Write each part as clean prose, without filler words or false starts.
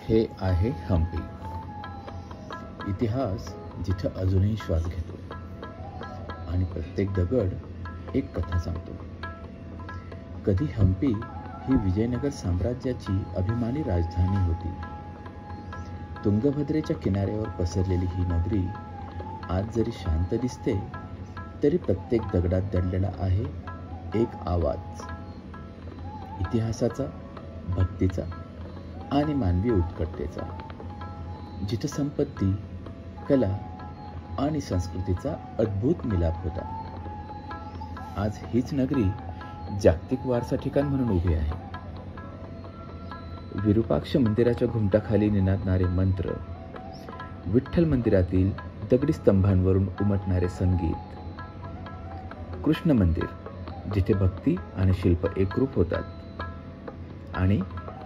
हे आहे हम्पी, इतिहास जिथं अजूनही श्वास घेतो आणि प्रत्येक दगड एक कथा सांगतो. कधी हम्पी ही विजयनगर साम्राज्याची अभिमानी राजधानी होती. तुंगभद्रेच्या किनाऱ्यावर पसरलेली ही नगरी आज जरी शांत दिसते तरी प्रत्येक दगडात दडलेला आहे एक आवाज, इतिहासाचा, भक्तीचा आणि मानवी उत्कटतेचा. जिथं संपत्ती, कला आणि संस्कृतीचा अद्भुत मिलाप होता. आज हीच नगरी जागतिक वारसा ठिकाण म्हणून उभी आहे. विरूपाक्ष मंदिराच्या घुमटाखाली निनादणारे मंत्र, विठ्ठल मंदिरातील दगडी स्तंभांवरून उमटणारे संगीत, कृष्ण मंदिर जिथे भक्ती आणि शिल्प एकरूप होतात, आणि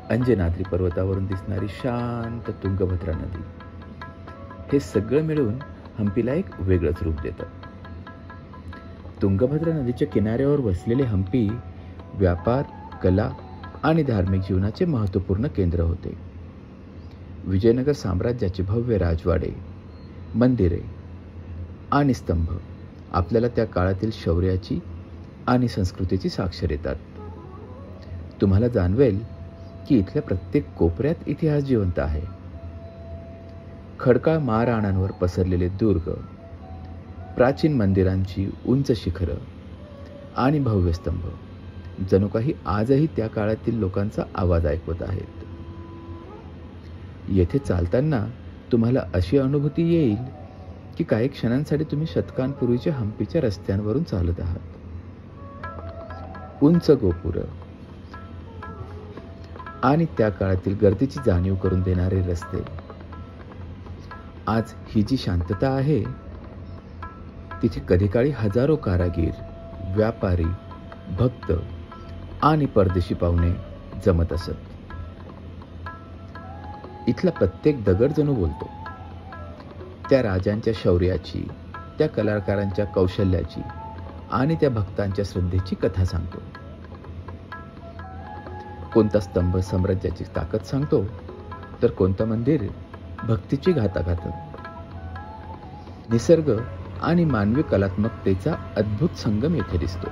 अंजनाद्री पर्वतावरून दिसणारी शांत तुंगभद्रा नदी, हे सगळं मिळून हम्पीला एक वेगळंच रूप देतं. तुंगभद्रा नदीच्या किनाऱ्यावर वसलेले हम्पी व्यापार, कला आणि धार्मिक जीवनाचे महत्त्वपूर्ण केंद्र होते. विजयनगर साम्राज्याचे भव्य राजवाडे, मंदिरे आणि स्तंभ आपल्याला त्या काळातील शौर्याची आणि संस्कृतीची साक्ष देतात. तुम्हाला जाणवेल की इथल्या प्रत्येक कोपऱ्यात इतिहास जिवंत आहे. खडकाळ महाराणांवर पसरलेले दुर्ग, प्राचीन मंदिरांची उंच शिखरं आणि भव्य स्तंभ जणू काही आजही त्या काळातील लोकांचा आवाज ऐकवत आहेत. येथे चालताना तुम्हाला अशी अनुभूती येईल की काही क्षणांसाठी तुम्ही शतकांपूर्वीच्या हम्पीच्या रस्त्यांवरून चालत आहात. उंच गोपुर आणि त्या काळातील गर्दीची जाणीव करून देणारे रस्ते. आज ही जी शांतता आहे तिथे कधीकाळी हजारो कारागीर, व्यापारी, भक्त आणि परदेशी पाहुणे जमत असत. इथला प्रत्येक दगड जणू बोलतो. त्या राजांच्या शौर्याची, त्या कलाकारांच्या कौशल्याची आणि त्या भक्तांच्या श्रद्धेची कथा सांगतो. कोणता स्तंभ साम्राज्याची ताकद सांगतो तर कोणतं मंदिर भक्तीची गाथा गातं. निसर्ग आणि मानवी कलात्मकतेचा अद्भुत संगम येथे दिसतो.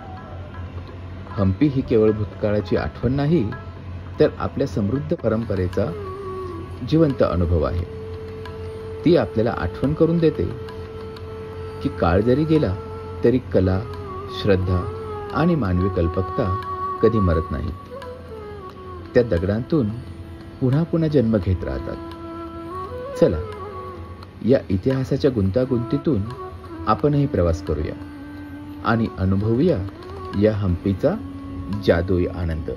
हम्पी ही केवळ भूतकाळाची आठवण नाही तर आपल्या समृद्ध परंपरेचा जिवंत अनुभव आहे. ती आपल्याला आठवण करून देते की काळ जरी गेला तरी कला, श्रद्धा आणि मानवी कल्पकता कधी मरत नाही. त्या दगडांतून पुन्हा पुन्हा जन्म घेत राहतात. चला, या इतिहासाच्या गुंतागुंतीतून आपणही प्रवास करूया आणि अनुभवूया या हम्पीचा जादुई आनंद.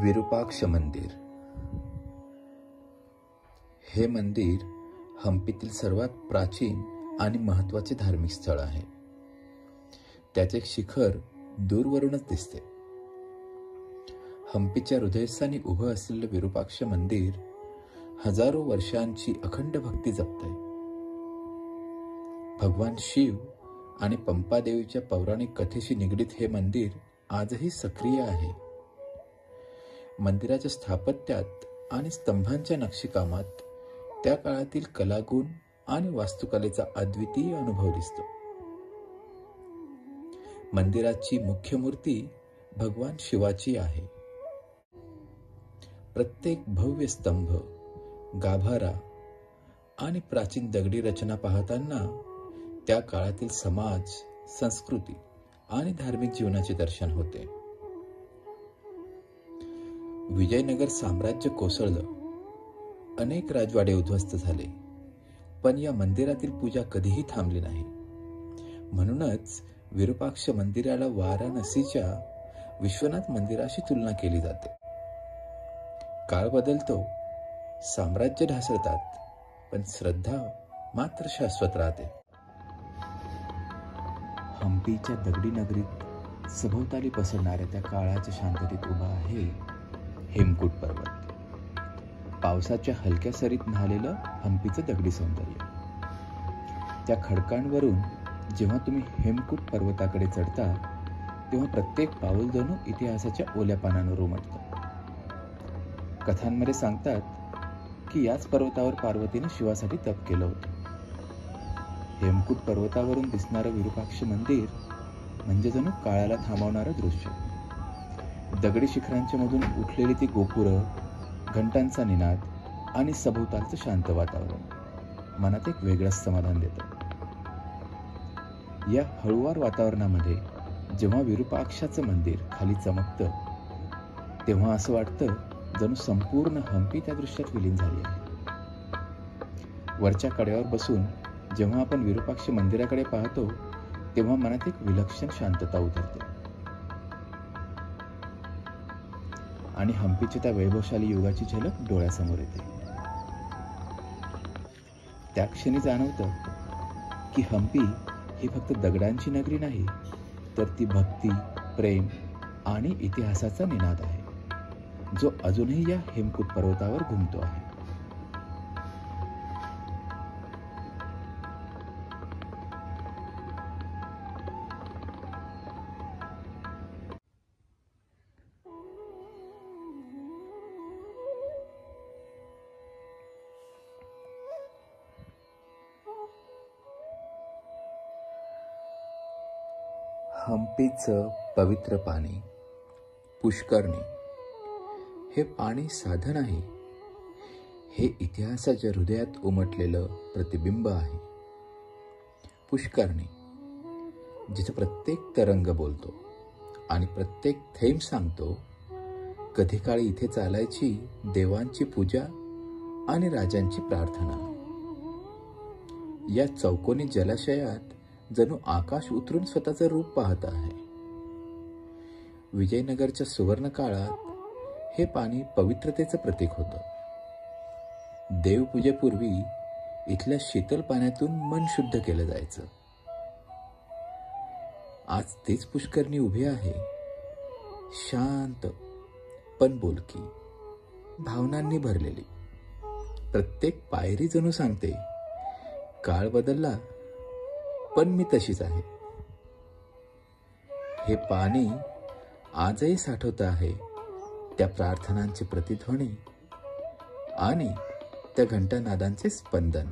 विरूपाक्ष मंदिर. हे मंदिर हम्पीतील सर्वात प्राचीन आणि महत्त्वाचे धार्मिक स्थळ आहे. त्याचे शिखर दूरवरूनच दिसते. हम्पीच्या हृदयस्थानी उभं असलेलं विरूपाक्ष मंदिर हजारो वर्षांची अखंड भक्ती जपतंय. भगवान शिव आणि पंपादेवीच्या पौराणिक कथेशी निगडीत हे मंदिर आजही सक्रिय आहे. मंदिराच्या स्थापत्यात आणि स्तंभांच्या नक्षीकामात त्या काळातील कलागुण आणि वास्तुकलेचा अद्वितीय अनुभव दिसतो. मंदिराची मुख्य मूर्ती भगवान शिवाची आहे. प्रत्येक भव्य स्तंभ, गाभारा आणि प्राचीन दगडी रचना पाहताना त्या काळातील समाज, संस्कृती आणि धार्मिक जीवनाचे दर्शन होते. विजयनगर साम्राज्य कोसळलं, अनेक राजवाडे उद्ध्वस्त झाले, पण या मंदिरातील पूजा कधीही थांबली नाही. म्हणूनच विरूपाक्ष मंदिराला वाराणसीच्या विश्वनाथ मंदिराशी तुलना केली जाते. काळ बदलतो, साम्राज्य ढासळतात, पण श्रद्धा मात्र शाश्वत राहते. हम्पीच्या दगडी नगरीत सभोवताली पसरणाऱ्या त्या काळाच्या शांततेत उभा आहे हेमकूट पर्वत. पावसाच्या हलक्या सरीत न्हालेलं हम्पीचं दगडी सौंदर्य. त्या खडकांवरून जेव्हा तुम्ही हेमकूट पर्वताकडे चढता तेव्हा प्रत्येक पाऊल जणू इतिहासाच्या ओल्या पानांवर उमटतं. कथांमध्ये सांगतात की याच पर्वतावर पार्वतीने शिवासाठी तप केलं होतं. हेमकूट पर्वतावरून दिसणारं विरूपाक्ष मंदिर म्हणजे जणू काळाला थांबवणारं दृश्य. दगडी शिखरांच्या मधून उठलेली ती गोपुरं, घंटांचा निनाद आणि सभोवतालचं शांत वातावरण मनात एक वेगळंच समाधान देतं. या हळुवार वातावरणामध्ये जेव्हा विरूपाक्षाचं मंदिर खाली चमकतं, तेव्हा असं वाटतं जणू संपूर्ण हम्पी त्या दृश्यात विलीन झाली आहे. वरच्या कड्यावर बसून जेव्हा आपण विरूपाक्ष मंदिराकडे पाहतो, तेव्हा मनात एक विलक्षण शांतता उतरते आणि हम्पीच्या त्या वैभवशाली युगाची झलक डोळ्यासमोर येते. त्या क्षणी जाणवतं की हम्पी ही फक्त दगडांची नगरी नाही, तर ती भक्ती, प्रेम आणि इतिहासाचा निनाद आहे, जो अजूनही या हेमकूट पर्वतावर घुमतो आहे. हम्पीचं पवित्र पाणी, पुष्करणी. हे पाणी साधन आहे, हे इतिहासाच्या हृदयात उमटलेलं प्रतिबिंब आहे. पुष्करणी, जिथे प्रत्येक तरंग बोलतो आणि प्रत्येक थेंब सांगतो, कधी काळी इथे चालायची देवांची पूजा आणि राजांची प्रार्थना. या चौकोनी जलाशयात जणू आकाश उतरून स्वतःचं रूप पाहत आहे. विजयनगरच्या सुवर्ण काळात हे पाणी पवित्रतेचं प्रतीक होतं. देवपूजेपूर्वी इथल्या शीतल पाण्यातून मन शुद्ध केलं जायचं. आज तेच पुष्करणी उभी आहे, शांत पण बोलकी, भावनांनी भरलेली. प्रत्येक पायरी जणू सांगते, काळ बदलला पण मी तशीच आहे. हे पाणी आजही साठवत आहे त्या प्रार्थनांचे प्रतिध्वनी आणि त्या घंटानादांचे स्पंदन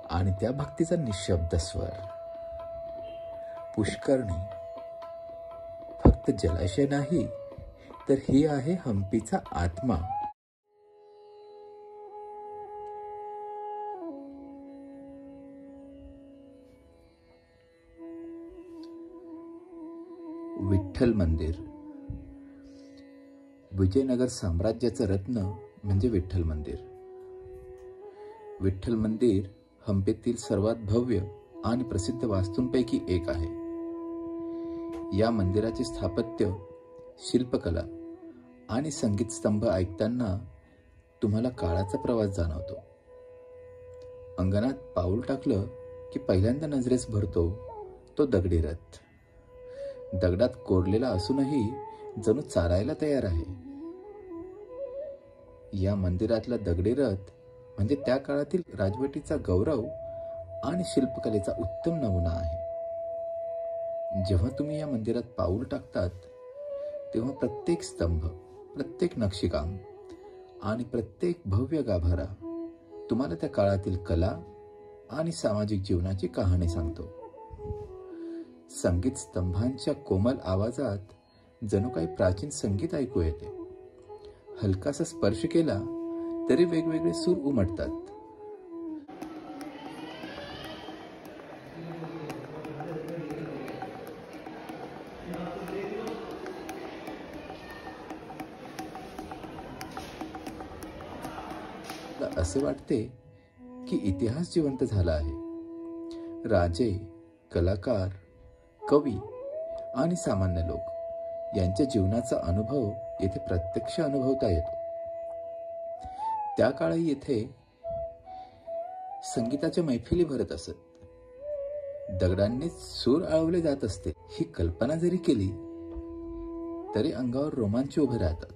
आणि त्या भक्तीचा निशब्द स्वर. पुष्करणी फक्त जलाशय नाही, तर ही आहे हम्पीचा आत्मा. विठ्ठल मंदिर. विजयनगर साम्राज्याचं रत्न म्हणजे विठ्ठल मंदिर. विठ्ठल मंदिर हम्पीतील सर्वात भव्य आणि प्रसिद्ध वास्तूंपैकी एक आहे. या मंदिराचे स्थापत्य, शिल्पकला आणि संगीत स्तंभ ऐकताना तुम्हाला काळाचा प्रवास जाणवतो. अंगणात पाऊल टाकलं की पहिल्यांदा नजरेस भरतो तो दगडी रथ. दगडात कोरलेला असूनही जणू चालायला तयार आहे. या मंदिरातला दगडी रथ म्हणजे त्या काळातील राजवटीचा गौरव आणि शिल्पकलेचा उत्तम नमुना आहे. जेव्हा तुम्ही या मंदिरात पाऊल टाकतात, तेव्हा प्रत्येक स्तंभ, प्रत्येक नक्षीकाम आणि प्रत्येक भव्य गाभारा तुम्हाला त्या काळातील कला आणि सामाजिक जीवनाची कहाणी सांगतो. संगीत स्तंभांच्या कोमल आवाजात जणू काही प्राचीन संगीत ऐकू येते. हलकासा स्पर्श केला तरी वेगवेगळे सूर उमटतात. असे वाटते की इतिहास जिवंत झाला आहे. राजे, कलाकार, कवी आणि सामान्य लोक यांच्या जीवनाचा अनुभव येथे प्रत्यक्ष अनुभवता येतो. त्या काळी येथे संगीताच्या मैफिली भरत असत. दगडांनीच सूर आळवले जात असते. ही कल्पना जरी केली तरी अंगावर रोमांच उभे राहतात.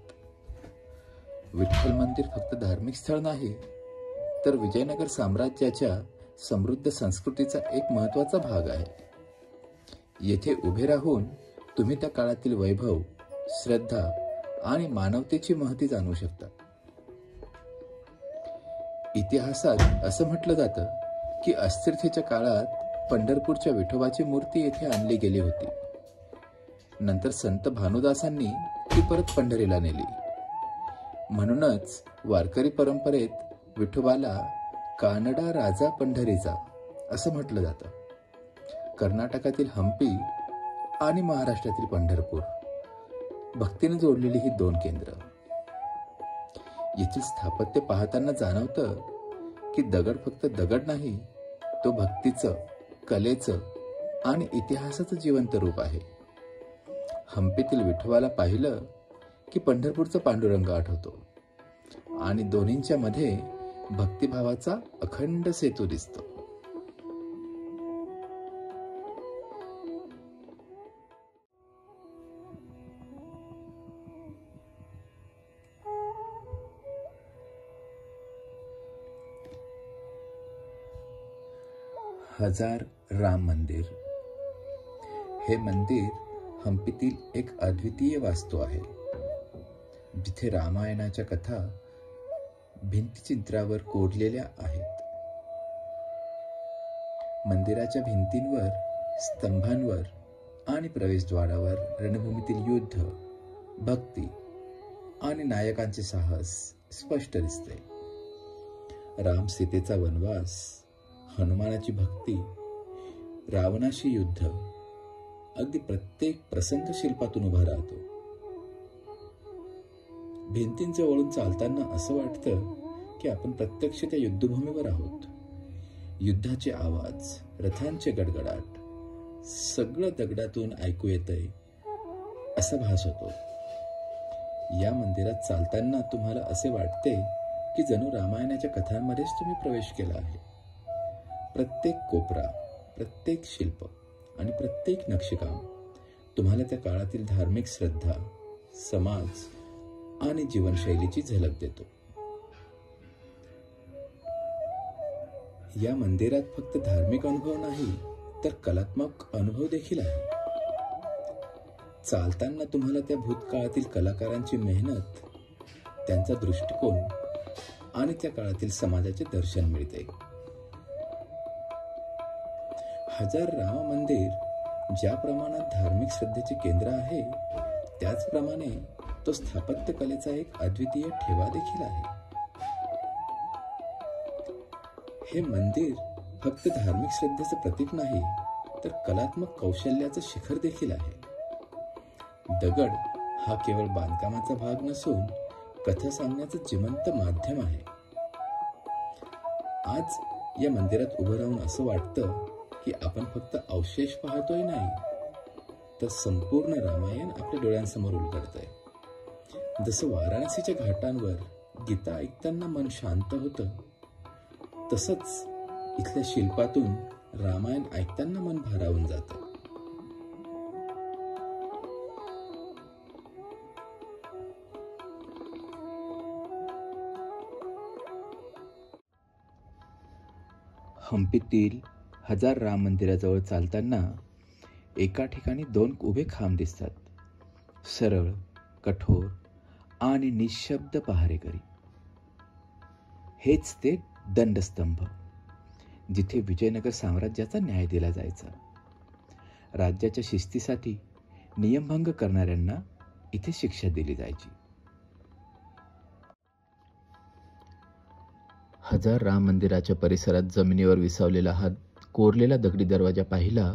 विठ्ठल मंदिर फक्त धार्मिक स्थळ नाही, तर विजयनगर साम्राज्याच्या समृद्ध संस्कृतीचा एक महत्त्वाचा भाग आहे. येथे उभे राहून तुम्ही त्या काळातील वैभव, श्रद्धा आणि मानवतेची महती जाणू शकता. इतिहासात असं म्हटलं जातं की अस्थिरतेच्या काळात पंढरपूरच्या विठोबाची मूर्ती येथे आणली गेली होती. नंतर संत भानुदासांनी ती परत पंढरीला नेली. म्हणूनच वारकरी परंपरेत विठोबाला कानडा राजा पंढरीचा असं म्हटलं जातं. कर्नाटकातील हंपी आणि महाराष्ट्रातील पंढरपूर भक्तीने जोडलेली ही दोन केंद्र. येथील स्थापत्य पाहताना जाणवतं की दगड फक्त दगड नाही, तो भक्तीचं, कलेचं आणि इतिहासाचं जिवंत रूप आहे. हंपीतील विठोबाला पाहिलं की पंढरपूरचा पांडुरंग आठवतो आणि दोन्हींच्या मध्ये भक्तिभावाचा अखंड सेतू दिसतो. हजार राम मंदिर. हे मंदिर हंपीतील एक अद्वितीय वास्तू आहे, जिथे रामायणाच्या कथा भिंतचित्रावर कोरलेल्या आहेत. मंदिराच्या भिंतींवर, स्तंभांवर आणि प्रवेशद्वारावर रणभूमीतील युद्ध, भक्ती आणि नायकांचे साहस स्पष्ट दिसते. राम सीतेचा वनवास, हनुमानाची भक्ती, रावणाशी युद्ध, अगदी प्रत्येक प्रसंग शिल्पातून उभा राहतो. भिंतींजवळून चालताना असं वाटतं की आपण प्रत्यक्ष त्या युद्धभूमीवर आहोत. युद्धाचे आवाज, रथांचे गडगडाट, सगळं दगडातून ऐकू येतंय असा भास होतो. या मंदिरात चालताना तुम्हाला असे वाटते की जणू रामायणाच्या कथांमध्येच तुम्ही प्रवेश केला आहे. प्रत्येक कोपरा, प्रत्येक शिल्प आणि प्रत्येक नक्षीकाम तुम्हाला त्या काळातील धार्मिक श्रद्धा, समाज आणि जीवनशैलीची झलक देतो. या मंदिरात फक्त धार्मिक अनुभव नाही, तर कलात्मक अनुभव देखील आहे. चालताना तुम्हाला त्या भूतकाळातील कलाकारांची मेहनत, त्यांचा दृष्टिकोन आणि त्या काळातील समाजाचे दर्शन मिळते. हजार राम मंदिर ज्या प्रमाणात धार्मिक श्रद्धेचे केंद्र आहे, त्याचप्रमाणे तो स्थापत्य कलेचा एक अद्वितीय ठेवा देखील आहे. हे मंदिर फक्त धार्मिक श्रद्धेचं प्रतीक नाही, तर कलात्मक कौशल्याचं शिखर देखील आहे. दगड हा केवळ बांधकामाचा भाग नसून कथा सांगण्याचं जिवंत माध्यम आहे. आज या मंदिरात उभं राहून असं वाटतं की आपण फक्त अवशेष पाहतोय नाही, तर संपूर्ण रामायण आपल्या डोळ्यांसमोर उलगडतंय. जसं वाराणसीच्या घाटांवर गीता ऐकताना मन शांत होतं, तसंच इथल्या शिल्पातून रामायण ऐकताना मन भारावून जातं. हंपीतील हजार राम मंदिराजवळ चालताना एका ठिकाणी दोन उभे खांब दिसतात. सरळ, कठोर आणि निशब्द पहारेकरी. हेच ते दंडस्तंभ, जिथे विजयनगर साम्राज्याचा न्याय दिला जायचा. राज्याच्या शिस्तीसाठी नियमभंग करणाऱ्यांना इथे शिक्षा दिली जायची. हजार राम मंदिराच्या परिसरात जमिनीवर विसावलेला हा कोरलेला दगडी दरवाजा पाहिला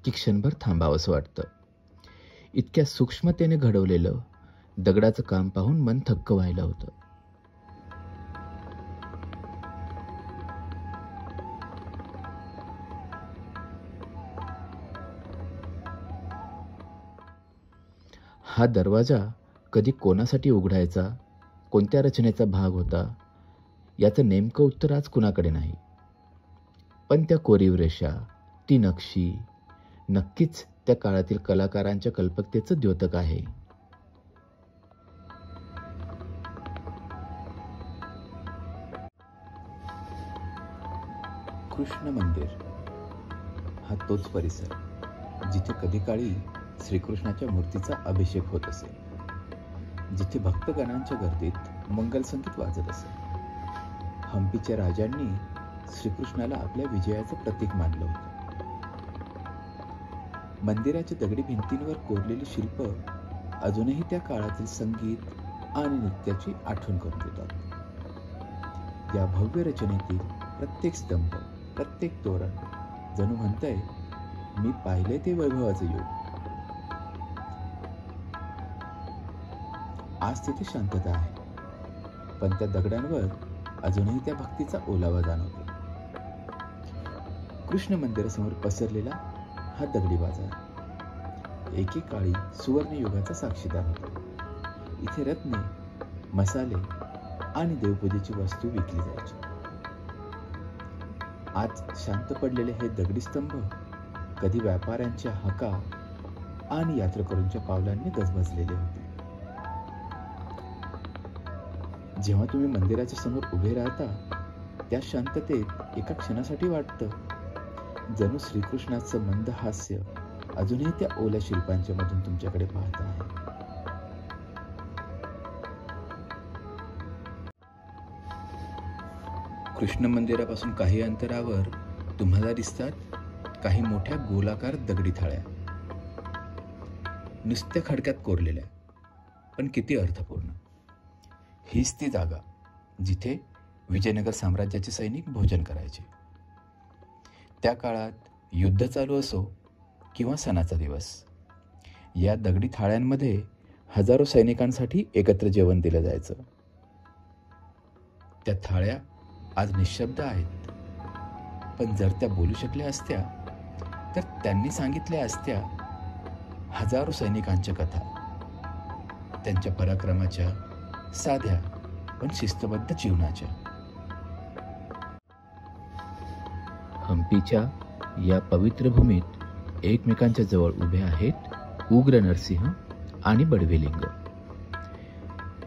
की क्षणभर थांबावंसं वाटतं. इतक्या सूक्ष्मतेने घडवलेलं दगडाचं काम पाहून मन थक्क व्हायला होतं. हा दरवाजा कधी कोणासाठी उघडायचा, कोणत्या रचनेचा भाग होता, याचं नेमकं उत्तर आज कुणाकडे नाही. पण त्या कोरीव रेषा, ती नक्षी नक्कीच त्या काळातील कलाकारांच्या कल्पकतेचं द्योतक आहे. कृष्ण मंदिर हा तोच परिसर. जिथे कधी काळी श्रीकृष्णाच्या मूर्तीचा अभिषेक होत असे, जिथे भक्तगणांच्या गर्दीत मंगलसंगीत वाजत असे. हम्पीच्या राजांनी श्रीकृष्णाला आपल्या विजयाचं प्रतीक मानलं होतं. मंदिराच्या दगडी भिंतींवर कोरलेली शिल्प अजूनही त्या काळातील संगीत आणि नृत्याची आठवण करून देतात. या भव्य रचनेतील प्रत्येक स्तंभ, प्रत्येक तोरण जणू म्हणतंय, मी पाहिले ते वैभवाचे युग. आज तिथे शांतता आहे, पण त्या दगडांवर अजूनही त्या भक्तीचा ओलावा जाणवतो. कृष्ण मंदिरासमोर पसरलेला हा दगडी बाजार एकेकाळी सुवर्ण युगाचा साक्षीदार होता. इथे रत्ने, मसाले आणि देवपूजेची वस्तू विकली जायची. आज शांत पडलेले हे दगडी स्तंभ कधी व्यापाऱ्यांच्या हाका आणि यात्रेकरूंच्या पावलांनी गजबजलेले होते. जेव्हा तुम्ही मंदिराच्या समोर उभे राहता, त्या शांततेत एका क्षणासाठी वाटतं जणू श्रीकृष्णाचं मंद हास्य अजूनही त्या ओल्या शिल्पांच्या मधून तुमच्याकडे पाहत आहे. कृष्ण मंदिरापासून काही अंतरावर तुम्हाला दिसतात काही मोठ्या गोलाकार दगडी थाळ्या, नुसत्या खडक्यात कोरलेल्या, पण किती अर्थपूर्ण. हीच ती जागा जिथे विजयनगर साम्राज्याचे सैनिक भोजन करायचे. त्या काळात युद्ध चालू असो किंवा सणाचा दिवस, या दगडी थाळ्यांमध्ये हजारो सैनिकांसाठी एकत्र जेवण दिलं जायचं. त्या थाळ्या आज निशब्द आहेत, पण जर त्या बोलू शकल्या असत्या तर त्यांनी सांगितल्या असत्या हजारो सैनिकांच्या कथा, त्यांच्या पराक्रमाच्या, साध्या पण शिस्तबद्ध जीवनाच्या. हम्पीच्या या पवित्र भूमीत एकमेकांच्या जवळ उभे आहेत उग्र नरसिंह आणि बडवेलिंग.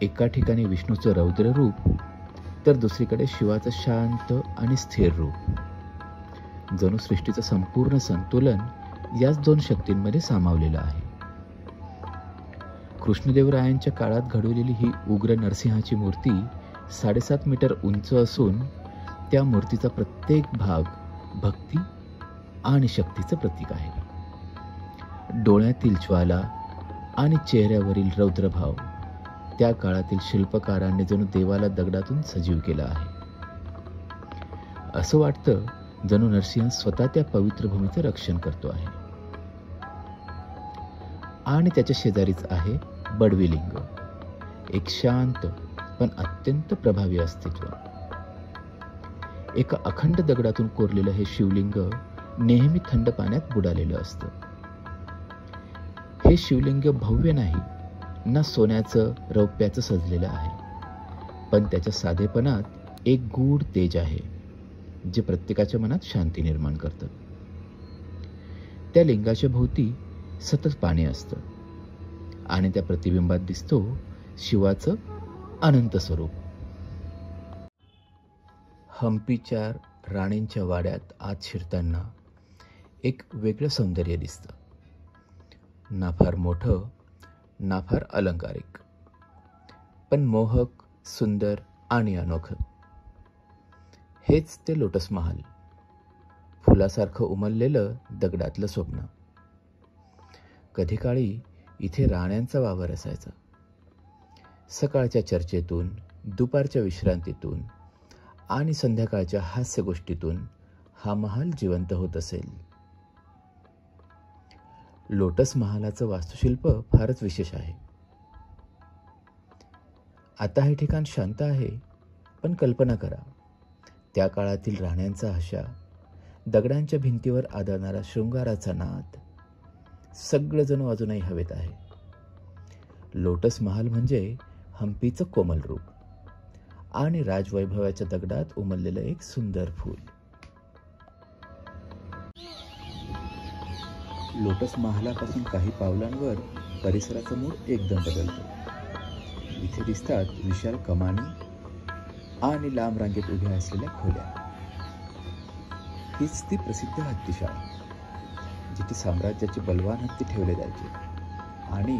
एका ठिकाणी विष्णूचं रौद्र रूप, तर दुसरीकडे शिवाचं शांत आणि स्थिर रूप. जणू सृष्टीचं संपूर्ण संतुलन याच दोन शक्तींमध्ये सामावलेलं आहे. कृष्णदेवरायांच्या काळात घडवलेली ही उग्र नरसिंहाची मूर्ती 7.5 मीटर उंच असून त्या मूर्तीचा प्रत्येक भाग भक्ती आणि शक्तीचं प्रतीक आहे. डोळ्यातील ज्वाला आणि चेहऱ्यावरील रौद्रभाव त्या काळातील शिल्पकारांनी जणू देवाला दगडातून सजीव केला आहे. असं वाटतं जणू नरसिंह स्वतः त्या पवित्र भूमीचं रक्षण करतो आहे. आणि त्याच्या शेजारीच आहे बडवेलिंग, एक शांत पण अत्यंत प्रभावी अस्तित्व. एका अखंड दगडातून कोरलेलं हे शिवलिंग नेहमी थंड पाण्यात बुडालेलं असतं. हे शिवलिंग भव्य नाही, ना सोन्याचं रौप्याचं सजलेलं आहे, पण त्याच्या साधेपणात एक गूढ तेज आहे जे प्रत्येकाच्या मनात शांती निर्माण करतं. त्या लिंगाच्या भोवती सतत पाणी असतं आणि त्या प्रतिबिंबात दिसतो शिवाचं अनंत स्वरूप. हम्पीच्या राणींच्या वाड्यात आत शिरताना एक वेगळं सौंदर्य दिसतं. ना फार मोठं, ना फार अलंकारिक, पण मोहक, सुंदर आणि अनोखं. हेच ते लोटस महाल, फुलासारखं उमललेलं दगडातलं स्वप्न. कधी काळी इथे राण्यांचा वावर असायचा. सकाळच्या चर्चेतून, दुपारच्या विश्रांतीतून आणि संध्याकाळच्या हास्य गोष्टीतून हा महाल जिवंत होत असेल. लोटस महालाचं वास्तुशिल्प फारच विशेष आहे. आता हे ठिकाण शांत आहे, पण कल्पना करा, त्या काळातील राण्यांचा आशा, दगडांच्या भिंतीवर आदळणारा शृंगाराचा नाद, सगळं जणू अजूनही हवेत आहे. लोटस महाल म्हणजे हम्पीचं कोमल रूप आणि राजवैभवाच्या दगडात उमललेलं एक सुंदर फूल. लोटस महालापासून काही पावलांवर परिसराचा मूड एकदम बदलतो. इथे दिसतात विशाल कमानी आणि लांब रांगेत उभ्या असलेल्या खोल्या. हीच ती प्रसिद्ध हत्तीशाळा, जिथे साम्राज्याचे बलवान हत्ती ठेवले जायचे आणि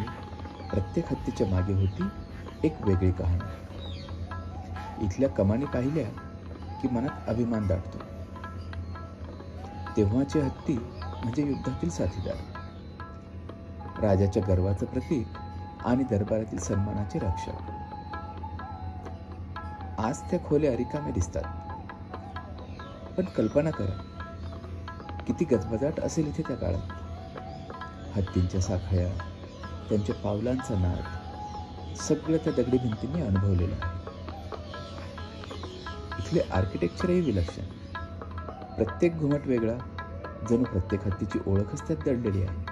प्रत्येक हत्तीच्या मागे होती एक वेगळी कहाणी. इथल्या कमानी पाहिल्या की मनात अभिमान दाटतो. तेव्हाचे हत्ती म्हणजे युद्धातील साथीदार, राजाच्या गर्वाचं प्रतीक आणि दरबारातील सन्मानाचे रक्षक. आज त्या खोल्या रिकाम्या दिसतात, पण कल्पना करा किती गजबजाट असेल इथे त्या काळात. हत्तींच्या साखळ्या, त्यांच्या पावलांचा नाद सगळं त्या दगडी भिंतींनी अनुभवलेलं आहे. इथले आर्किटेक्चरही विलक्षण. प्रत्येक घुमट वेगळा, जणू प्रत्येक हत्तीची ओळखच त्यात दडलेली आहे.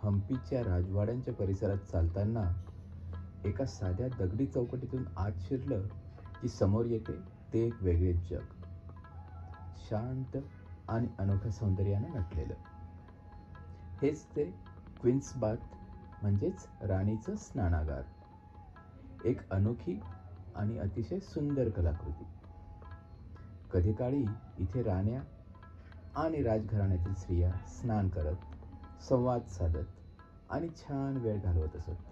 हम्पीच्या राजवाड्यांच्या परिसरात चालताना एका साध्या दगडी चौकटीतून आत शिरलं की समोर येते ते एक वेगळेच जग. शांत आणि अनोख्या सौंदर्यानं नटलेलं. हेच ते क्वीन्स बाथ म्हणजेच राणीचं स्नानागार. एक अनोखी आणि अतिशय सुंदर कलाकृती. कधी काळी इथे राण्या आणि राजघराण्यातील स्त्रिया स्नान करत, संवाद साधत आणि छान वेळ घालवत असत.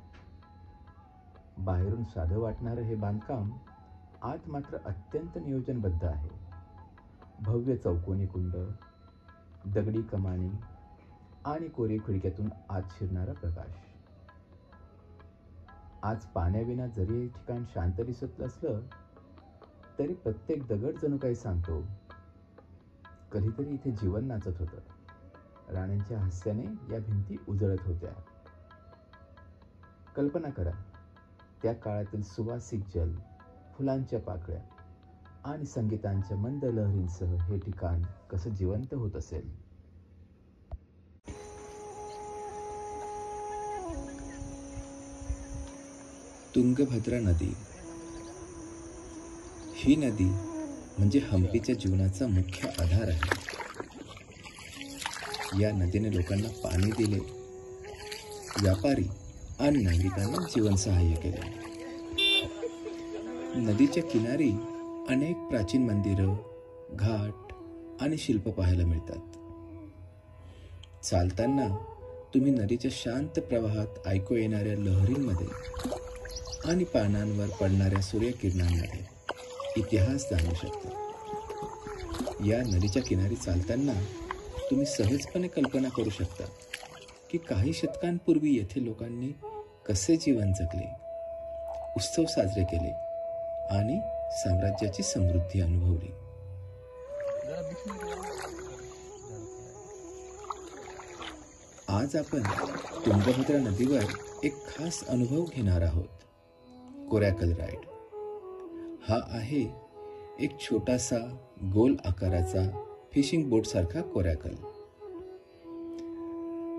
बाहेरून साधं वाटणारं हे बांधकाम आत मात्र अत्यंत नियोजनबद्ध आहे. भव्य चौकोनी कुंड, दगडी कमानी आणि कोरीव खिडक्यातून आत शिरणारा प्रकाश. आज पाण्याविना जरी हे ठिकाण शांत दिसत असलं तरी प्रत्येक दगड जणू काही सांगतो. कधीतरी इथे जीवन नाचत होतं. राण्यांच्या हास्याने या भिंती उजळत होत्या. कल्पना करा त्या काळातील सुवासिक जल, फुलांच्या पाकळ्या आणि संगीतांच्या मंद लहरींसह हे ठिकाण कसं जिवंत होत असेल. तुंगभद्रा नदी. ही नदी म्हणजे हम्पीच्या जीवनाचा मुख्य आधार आहे. या नदीने लोकांना पाणी दिले, व्यापारी आणि नागरिकांना जीवन सहाय्य केले. नदीच्या किनारी अनेक प्राचीन मंदिरं, घाट आणि शिल्प पाहायला मिळतात. चालताना तुम्ही नदीच्या शांत प्रवाहात ऐकू येणाऱ्या लहरींमध्ये आणि पानांवर पडणाऱ्या सूर्यकिरणांमध्ये इतिहास जाणू शकता. या नदीच्या किनारी चालताना तुम्ही सहजपणे कल्पना करू शकता की काही शतकांपूर्वी येथे लोकांनी कसे जीवन जगले, उत्सव साजरे केले आणि साम्राज्याची समृद्धी अनुभवली. आज आपण तुंगभद्रा नदीवर एक खास अनुभव घेणार आहोत. कोरॅकल राईड. हा आहे एक छोटासा गोल आकाराचा फिशिंग बोट सारखा कोरॅकल.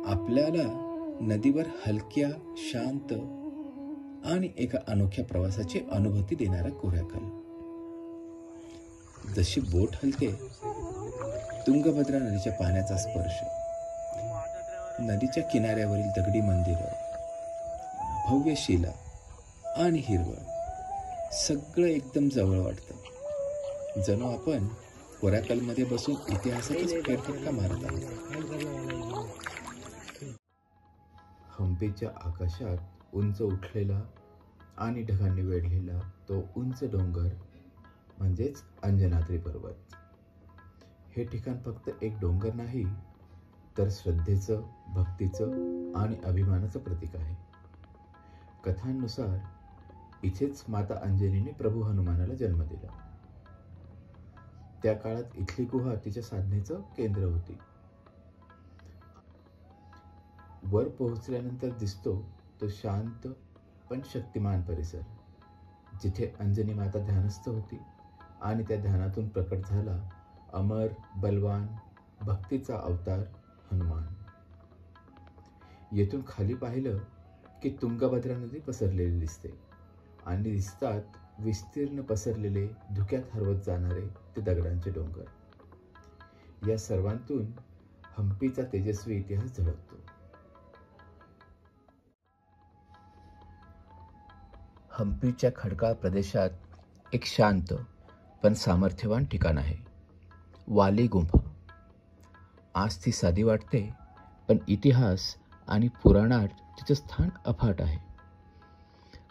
आपल्याला नदीवर हलक्या, शांत आणि एका अनोख्या प्रवासाची अनुभूती देणारा कोरॅकल. जशी बोट हलते, तुंगभद्रा नदीच्या पाण्याचा स्पर्श, नदीच्या किनाऱ्यावरील दगडी मंदिरं, भव्य शिला आणि हिरवळ, सगळं एकदम जवळ वाटतं. जणू आपण कोरॅकलमध्ये बसून इतिहासातच फेरफटका मारत आहोत. हम्पीच्या आकाशात उंच उठलेला आणि ढगांनी वेढलेला तो उंच डोंगर म्हणजेच अंजनाद्री पर्वत. हे ठिकाण फक्त एक डोंगर नाही, तर श्रद्धेचं, भक्तीचं आणि अभिमानाचं प्रतीक आहे. कथांनुसार इथेच माता अंजनीने प्रभू हनुमानाला जन्म दिला. त्या काळात इथली गुहा तिच्या साधनेचं केंद्र होती. वर पोहोचल्यानंतर दिसतो तो शांत पण शक्तिमान परिसर, जिथे अंजनी माता ध्यानस्थ होती आणि त्या ध्यानातून प्रकट झाला अमर, बलवान, भक्तीचा अवतार हनुमान. येथून खाली पाहिलं की तुंगभद्रा नदी पसरलेली दिसते आणि दिसतात विस्तीर्ण पसरलेले, धुक्यात हरवत जाणारे ते दगडांचे डोंगर. या सर्वांतून हम्पीचा तेजस्वी इतिहास झळकतो. हम्पीच्या खडकाळ प्रदेशात एक शांत पण सामर्थ्यवान ठिकाण आहे, वाली गुंफा. आज ती साधी वाटते, पण इतिहास आणि पुराणात तिचं स्थान अफाट आहे.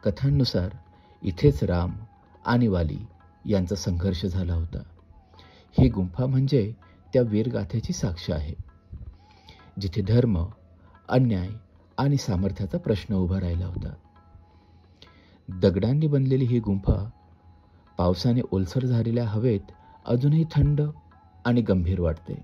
कथांनुसार इथेच राम आणि वाली यांचा संघर्ष झाला होता. ही गुंफा म्हणजे त्या वीरगाथेची साक्ष आहे, जिथे धर्म, अन्याय आणि सामर्थ्याचा प्रश्न उभा राहिला होता. दगडांनी बनलेली ही गुंफा पावसाने ओलसर झालेल्या हवेत अजूनही थंड आणि गंभीर वाटते.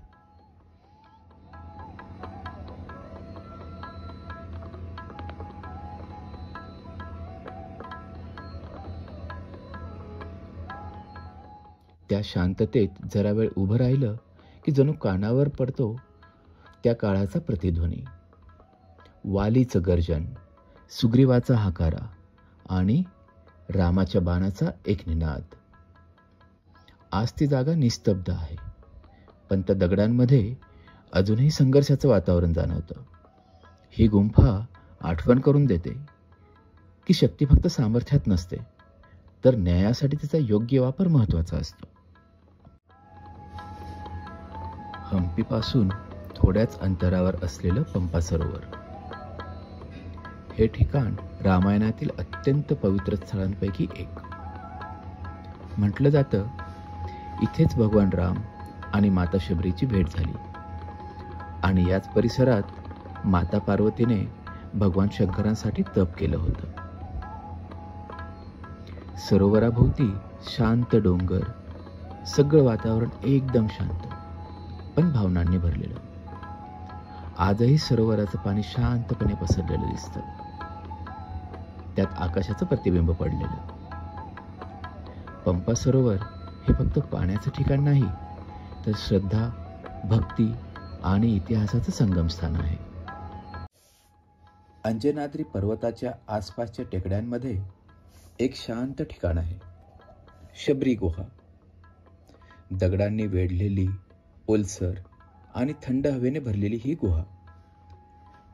त्या शांततेत जरा वेळ उभं राहिलं की जणू कानावर पडतो त्या काळाचा प्रतिध्वनी. वालीचं गर्जन, सुग्रीवाचा हाकारा आणि रामाच्या बाणाचा एक निनाद. आज ती जागा निस्तब्ध आहे, पण त्या दगडांमध्ये अजूनही संघर्षाचं वातावरण जाणवतं. ही गुंफा आठवण करून देते की शक्ती फक्त सामर्थ्यात नसते, तर न्यायासाठी तिचा योग्य वापर महत्त्वाचा असतो. हम्पीपासून थोड्याच अंतरावर असलेलं पंपा सरोवर हे ठिकाण रामायणातील अत्यंत पवित्र स्थळांपैकी एक. म्हटलं जातं, इथेच भगवान राम आणि माता शबरीची भेट झाली आणि याच परिसरात माता पार्वतीने भगवान शंकरांसाठी तप केलं होतं. सरोवराभोवती शांत डोंगर, सगळं वातावरण एकदम शांत पण भावनांनी भरलेलं. आजही सरोवराचं पाणी शांतपणे पसरलेलं दिसतं, त्यात आकाशाचं प्रतिबिंब पडलेलं. पंपा सरोवर हे फक्त पाण्याचं ठिकाण नाही, तर श्रद्धा, भक्ती आणि इतिहासाचं संगमस्थान आहे. अंजनाद्री पर्वताच्या आसपासच्या टेकड्यांमध्ये एक शांत ठिकाण आहे, शबरी गुहा. दगडांनी वेढलेली, ओलसर आणि थंड हवेने भरलेली ही गुहा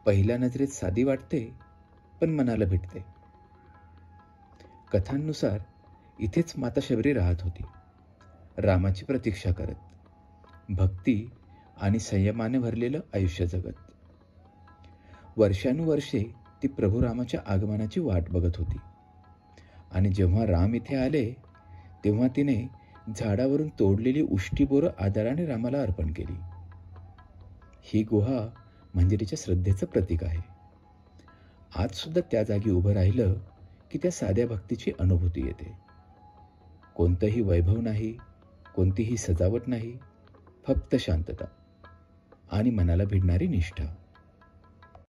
पहिल्या नजरेत साधी वाटते, पण मनाला भिडते. कथांनुसार इथेच माता शबरी राहत होती, रामाची प्रतीक्षा करत, भक्ती आणि संयमाने भरलेलं आयुष्य जगत. वर्षानुवर्षे ती प्रभू रामाच्या आगमनाची वाट बघत होती आणि जेव्हा राम इथे आले तेव्हा तिने झाडावरून तोडलेली उष्टी बोरं आदराने रामाला अर्पण केली. ही गुहा म्हणजे तिच्या श्रद्धेचं प्रतीक आहे. आज सुद्धा त्या जागी उभं राहिलं की त्या साध्या भक्तीची अनुभूती येते. कोणतंही वैभव नाही, कोणतीही सजावट नाही, फक्त शांतता आणि मनाला भिडणारी निष्ठा.